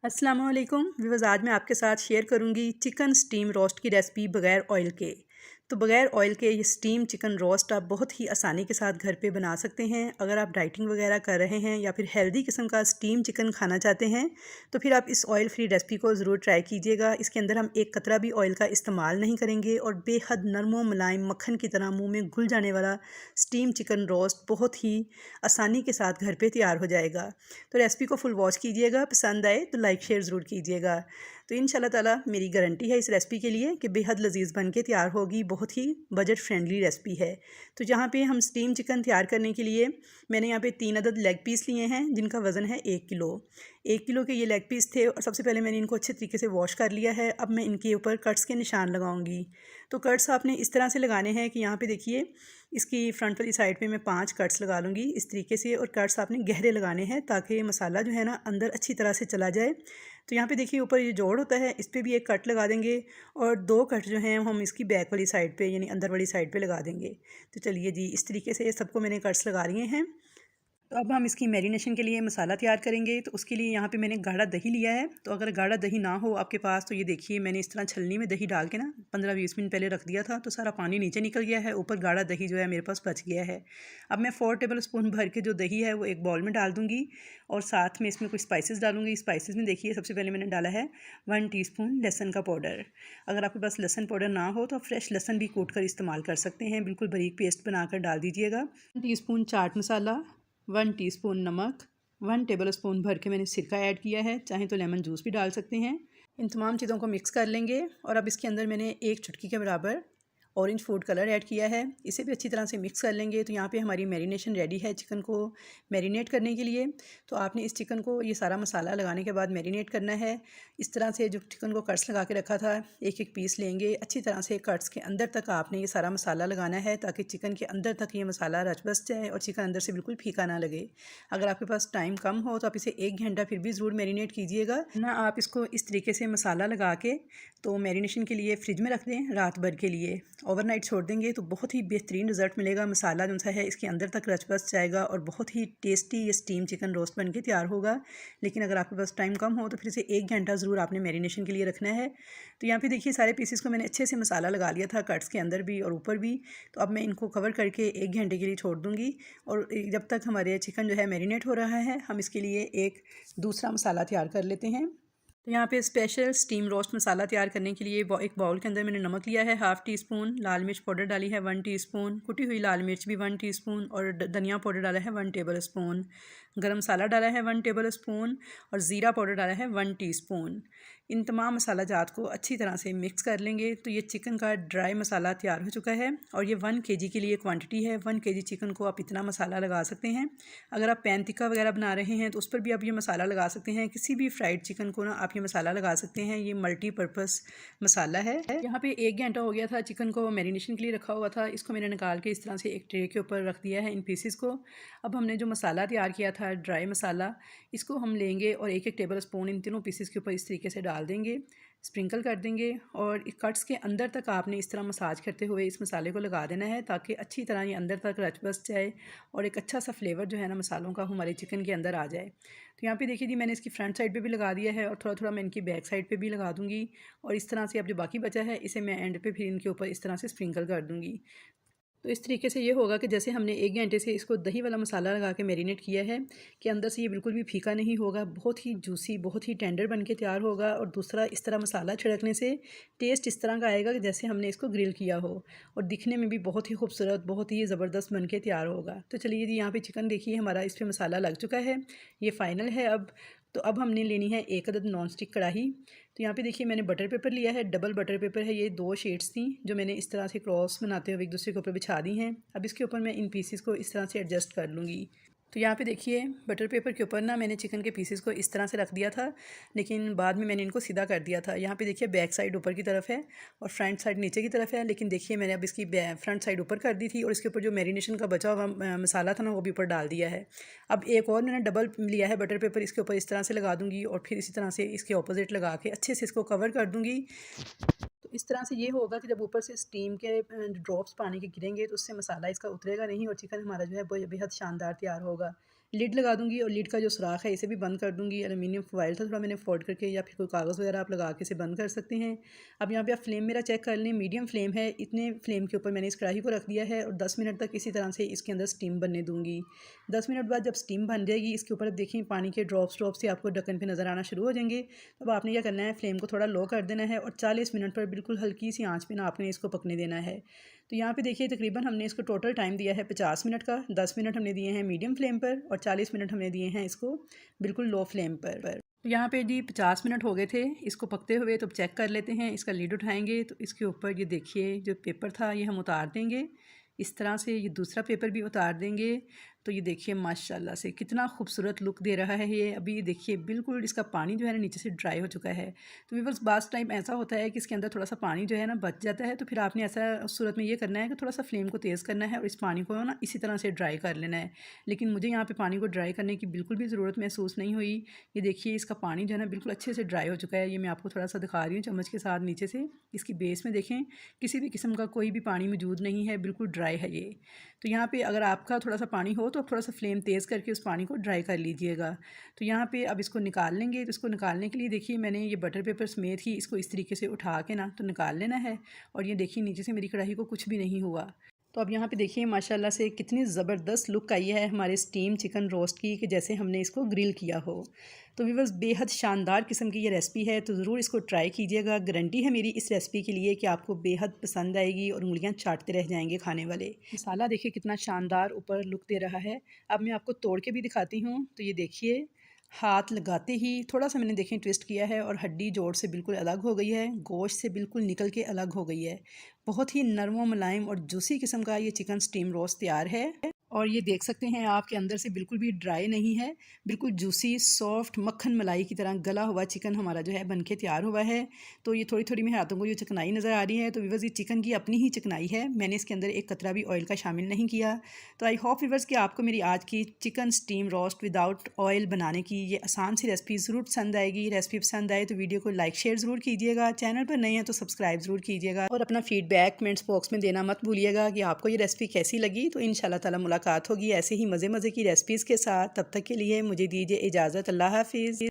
अस्सलामुअलैकुम व्यूअर्स, आज मैं आपके साथ शेयर करूंगी चिकन स्टीम रोस्ट की रेसिपी बगैर ऑयल के। तो बगैर ऑयल के ये स्टीम चिकन रोस्ट आप बहुत ही आसानी के साथ घर पे बना सकते हैं। अगर आप डाइटिंग वगैरह कर रहे हैं या फिर हेल्दी किस्म का स्टीम चिकन खाना चाहते हैं तो फिर आप इस ऑयल फ्री रेसिपी को ज़रूर ट्राई कीजिएगा। इसके अंदर हम एक कतरा भी ऑयल का इस्तेमाल नहीं करेंगे और बेहद नरम व मुलायम मक्खन की तरह मुँह में घुल जाने वाला स्टीम चिकन रोस्ट बहुत ही आसानी के साथ घर पर तैयार हो जाएगा। तो रेसिपी को फुल वॉच कीजिएगा, पसंद आए तो लाइक शेयर ज़रूर कीजिएगा। तो इंशाल्लाह ताला मेरी गारंटी है इस रेसिपी के लिए कि बेहद लजीज बन के तैयार होगी। बहुत ही बजट फ्रेंडली रेसिपी है। तो यहाँ पे हम स्टीम चिकन तैयार करने के लिए मैंने यहाँ पे 3 अदद लेग पीस लिए हैं जिनका वज़न है 1 किलो। 1 किलो के ये लेग पीस थे और सबसे पहले मैंने इनको अच्छे तरीके से वॉश कर लिया है। अब मैं इनके ऊपर कट्स के निशान लगाऊंगी। तो कट्स आपने इस तरह से लगाने हैं कि यहाँ पे देखिए इसकी फ्रंट वाली साइड पे मैं 5 कट्स लगा लूँगी इस तरीके से। और कट्स आपने गहरे लगाने हैं ताकि मसाला जो है ना अंदर अच्छी तरह से चला जाए। तो यहाँ पे देखिए ऊपर ये जोड़ होता है, इस पर भी एक कट लगा देंगे और 2 कट जो हैं हम इसकी बैक वाली साइड पे यानी अंदर वाली साइड पे लगा देंगे। तो चलिए जी, इस तरीके से सबको मैंने कट्स लगा लिए हैं। तो अब हम इसकी मैरिनेशन के लिए मसाला तैयार करेंगे। तो उसके लिए यहाँ पे मैंने गाढ़ा दही लिया है। तो अगर गाढ़ा दही ना हो आपके पास तो ये देखिए मैंने इस तरह छलनी में दही डाल के ना 15-20 मिनट पहले रख दिया था। तो सारा पानी नीचे निकल गया है, ऊपर गाढ़ा दही जो है मेरे पास बच गया है। अब मैं 4 टेबल स्पून भर के जो दही है वो एक बाउल में डाल दूँगी और साथ में इसमें कुछ स्पाइसेस डालूँगी। स्पाइसेस में देखिए सबसे पहले मैंने डाला है 1 टीस्पून लहसुन का पाउडर। अगर आपके पास लहसुन पाउडर ना हो तो आप फ्रेश लहसुन भी कूट कर इस्तेमाल कर सकते हैं। बिल्कुल बारीक पेस्ट बनाकर डाल दीजिएगा। 1 टीस्पून चाट मसाला, 1 टीस्पून नमक, 1 टेबल स्पून भर के मैंने सिरका ऐड किया है, चाहे तो लेमन जूस भी डाल सकते हैं। इन तमाम चीज़ों को मिक्स कर लेंगे और अब इसके अंदर मैंने 1 चुटकी के बराबर ऑरेंज फूड कलर ऐड किया है। इसे भी अच्छी तरह से मिक्स कर लेंगे। तो यहाँ पे हमारी मैरिनेशन रेडी है चिकन को मैरिनेट करने के लिए। तो आपने इस चिकन को ये सारा मसाला लगाने के बाद मैरिनेट करना है। इस तरह से जो चिकन को कट्स लगा के रखा था एक एक पीस लेंगे, अच्छी तरह से कट्स के अंदर तक आपने ये सारा मसाला लगाना है ताकि चिकन के अंदर तक ये मसाला रच बस जाए और चिकन अंदर से बिल्कुल फीका ना लगे। अगर आपके पास टाइम कम हो तो आप इसे 1 घंटा फिर भी ज़रूर मैरिनेट कीजिएगा ना। आप इसको इस तरीके से मसाला लगा के तो मैरिनेशन के लिए फ्रिज में रख दें रात भर के लिए। ओवरनाइट छोड़ देंगे तो बहुत ही बेहतरीन रिज़ल्ट मिलेगा। मसाला जो सा है इसके अंदर तक रच बस जाएगा और बहुत ही टेस्टी ये स्टीम चिकन रोस्ट बन के तैयार होगा। लेकिन अगर आपके पास टाइम कम हो तो फिर इसे 1 घंटा ज़रूर आपने मैरिनेशन के लिए रखना है। तो यहाँ पे देखिए सारे पीसेस को मैंने अच्छे से मसाला लगा लिया था कट्स के अंदर भी और ऊपर भी। तो अब मैं इनको कवर करके 1 घंटे के लिए छोड़ दूँगी। और जब तक हमारे चिकन जो है मैरिनेट हो रहा है हम इसके लिए एक दूसरा मसाला तैयार कर लेते हैं। तो यहाँ पे स्पेशल स्टीम रोस्ट मसाला तैयार करने के लिए एक बाउल के अंदर मैंने नमक लिया है 1/2 टीस्पून, लाल मिर्च पाउडर डाली है 1 टीस्पून, कुटी हुई लाल मिर्च भी 1 टीस्पून और धनिया पाउडर डाला है 1 टेबल स्पून, गरम मसाला डाला है 1 टेबल स्पून और ज़ीरा पाउडर डाला है 1 टीस्पून। इन तमाम मसाला जात को अच्छी तरह से मिक्स कर लेंगे। तो ये चिकन का ड्राई मसाला तैयार हो चुका है और ये 1 केजी के लिए क्वांटिटी है। 1 केजी चिकन को आप इतना मसाला लगा सकते हैं। अगर आप पैन टिक्का वगैरह बना रहे हैं तो उस पर भी आप ये मसाला लगा सकते हैं। किसी भी फ्राइड चिकन को ना आप ये मसाला लगा सकते हैं। ये मल्टीपर्पज़ मसाला है। यहाँ पे 1 घंटा हो गया था चिकन को मैरिनेशन के लिए रखा हुआ था। इसको मैंने निकाल के इस तरह से एक ट्रे के ऊपर रख दिया है इन पीसेस को। अब हमने जो मसाला तैयार किया था ड्राई मसाला, इसको हम लेंगे और एक टेबल स्पून इन तीनों पीसेस के ऊपर इस तरीके से डाल देंगे, स्प्रिंकल कर देंगे और कट्स के अंदर तक आपने इस तरह मसाज करते हुए इस मसाले को लगा देना है ताकि अच्छी तरह ये अंदर तक रच बस जाए और एक अच्छा सा फ्लेवर जो है ना मसालों का हमारे चिकन के अंदर आ जाए। तो यहाँ पे देखिए जी मैंने इसकी फ्रंट साइड पे भी लगा दिया है और थोड़ा थोड़ा मैं इनकी बैक साइड पे भी लगा दूँगी। और इस तरह से अब जो बाकी बचा है इसे मैं एंड पे फिर इनके ऊपर इस तरह से स्प्रिंकल कर दूँगी। तो इस तरीके से ये होगा कि जैसे हमने 1 घंटे से इसको दही वाला मसाला लगा के मैरिनेट किया है कि अंदर से ये बिल्कुल भी फीका नहीं होगा, बहुत ही जूसी बहुत ही टेंडर बन के तैयार होगा। और दूसरा इस तरह मसाला छिड़कने से टेस्ट इस तरह का आएगा कि जैसे हमने इसको ग्रिल किया हो और दिखने में भी बहुत ही खूबसूरत बहुत ही ज़बरदस्त बन के तैयार होगा। तो चलिए जी यहाँ पे चिकन देखिए हमारा इस पर मसाला लग चुका है, ये फ़ाइनल है अब। तो अब हमने लेनी है 1 अदद नॉन स्टिक कढ़ाई। तो यहाँ पे देखिए मैंने बटर पेपर लिया है, डबल बटर पेपर है, ये 2 शीट्स थी जो मैंने इस तरह से क्रॉस बनाते हुए एक दूसरे के ऊपर बिछा दी हैं। अब इसके ऊपर मैं इन पीसेस को इस तरह से एडजस्ट कर लूँगी। तो यहाँ पे देखिए बटर पेपर के ऊपर ना मैंने चिकन के पीसेस को इस तरह से रख दिया था, लेकिन बाद में मैंने इनको सीधा कर दिया था। यहाँ पे देखिए बैक साइड ऊपर की तरफ है और फ्रंट साइड नीचे की तरफ है, लेकिन देखिए मैंने अब इसकी फ्रंट साइड ऊपर कर दी थी और इसके ऊपर जो मैरिनेशन का बचा हुआ मसाला था ना वो भी ऊपर डाल दिया है। अब एक और मैंने डबल लिया है बटर पेपर, इसके ऊपर इस तरह से लगा दूँगी और फिर इसी तरह से इसके ऑपोजिट लगा के अच्छे से इसको कवर कर दूँगी। तो इस तरह से ये होगा कि जब ऊपर से स्टीम के ड्रॉप्स पानी के गिरेंगे तो उससे मसाला इसका उतरेगा नहीं और चिकन हमारा जो है बेहद शानदार तैयार होगा। लिड लगा दूंगी और लिड का जो सुराख है इसे भी बंद कर दूंगी। एलुमिनियम फॉइल था, थोड़ा मैंने फोल्ड करके, या फिर कोई कागज़ वगैरह आप लगा के इसे बंद कर सकते हैं। अब यहाँ पे आप फ्लेम मेरा चेक कर लें, मीडियम फ्लेम है। इतने फ्लेम के ऊपर मैंने इस कढ़ाई को रख दिया है और 10 मिनट तक इसी तरह से इसके अंदर स्टीम बनने दूँगी। 10 मिनट बाद जब स्टीम बन जाएगी, इसके ऊपर अब देखें पानी के ड्रॉप्स से आपको ढक्कन पर नज़र आना शुरू हो जाएंगे। अब आपने क्या करना है, फ्लेम को थोड़ा लो कर देना है और 40 मिनट पर बिल्कुल हल्की सी आँच पे ना आपने इसको पकने देना है। तो यहाँ पे देखिए तकरीबन हमने इसको टोटल टाइम दिया है 50 मिनट का। 10 मिनट हमने दिए हैं मीडियम फ्लेम पर और 40 मिनट हमने दिए हैं इसको बिल्कुल लो फ्लेम पर। तो यहाँ पे जी 50 मिनट हो गए थे इसको पकते हुए। तो चेक कर लेते हैं, इसका लीड उठाएंगे तो इसके ऊपर ये देखिए जो पेपर था ये हम उतार देंगे इस तरह से। ये दूसरा पेपर भी उतार देंगे। तो ये देखिए माशाल्लाह से कितना खूबसूरत लुक दे रहा है ये। अभी ये देखिए बिल्कुल इसका पानी जो है ना नीचे से ड्राई हो चुका है। तो व्यूअर्स बास टाइम ऐसा होता है कि इसके अंदर थोड़ा सा पानी जो है ना बच जाता है, तो फिर आपने ऐसा उस सूरत में ये करना है कि थोड़ा सा फ्लेम को तेज़ करना है और इस पानी को ना इसी तरह से ड्राई कर लेना है। लेकिन मुझे यहाँ पर पानी को ड्राई करने की बिल्कुल भी ज़रूरत महसूस नहीं हुई। ये देखिए इसका पानी जो है ना बिल्कुल अच्छे से ड्राई हो चुका है। ये मैं आपको थोड़ा सा दिखा रही हूँ चम्मच के साथ। नीचे से इसकी बेस में देखें किसी भी किस्म का कोई भी पानी मौजूद नहीं है, बिल्कुल ड्राई है ये। तो यहाँ पे अगर आपका थोड़ा सा पानी हो तो थोड़ा सा फ्लेम तेज़ करके उस पानी को ड्राई कर लीजिएगा। तो यहाँ पे अब इसको निकाल लेंगे। तो इसको निकालने के लिए देखिए मैंने ये बटर पेपर समेत ही इसको इस तरीके से उठा के ना तो निकाल लेना है। और ये देखिए नीचे से मेरी कढ़ाई को कुछ भी नहीं हुआ। तो अब यहाँ पे देखिए माशाल्लाह से कितनी ज़बरदस्त लुक आई है हमारे स्टीम चिकन रोस्ट की, कि जैसे हमने इसको ग्रिल किया हो। तो व्यूअर्स बेहद शानदार किस्म की ये रेसिपी है, तो ज़रूर इसको ट्राई कीजिएगा। गारंटी है मेरी इस रेसिपी के लिए कि आपको बेहद पसंद आएगी और उंगलियां चाटते रह जाएंगे खाने वाले। मसाला देखिए कितना शानदार ऊपर लुक दे रहा है। अब मैं आपको तोड़ के भी दिखाती हूँ। तो ये देखिए हाथ लगाते ही थोड़ा सा मैंने देखें ट्विस्ट किया है और हड्डी जोड़ से बिल्कुल अलग हो गई है, गोश्त से बिल्कुल निकल के अलग हो गई है। बहुत ही नरम व मुलायम और जूसी किस्म का ये चिकन स्टीम रोस्ट तैयार है। और ये देख सकते हैं आपके अंदर से बिल्कुल भी ड्राई नहीं है, बिल्कुल जूसी सॉफ्ट मक्खन मलाई की तरह गला हुआ चिकन हमारा जो है बनके तैयार हुआ है। तो ये थोड़ी थोड़ी मेरे हाथों को ये चिकनाई नज़र आ रही है। तो व्यूअर्स ये चिकन की अपनी ही चिकनाई है, मैंने इसके अंदर एक कतरा भी ऑयल का शामिल नहीं किया। तो आई होप व्यूअर्स कि आपको मेरी आज की chicken steam roast without oil बनाने की ये आसान सी रेसिपी ज़रूर पसंद आएगी। रेसिपी पसंद आए तो वीडियो को लाइक शेयर ज़रूर कीजिएगा, चैनल पर नए हैं तो सब्सक्राइब ज़रूर कीजिएगा और अपना फीडबैक कमेंट्स बॉक्स में देना मत भूलिएगा कि आपको ये रेसिपी कैसी लगी। तो इंशाल्लाह ताला मुलाकात होगी ऐसे ही मज़े मज़े की रेसिपीज़ के साथ। तब तक के लिए मुझे दीजिए इजाज़त। अल्लाह हाफिज़।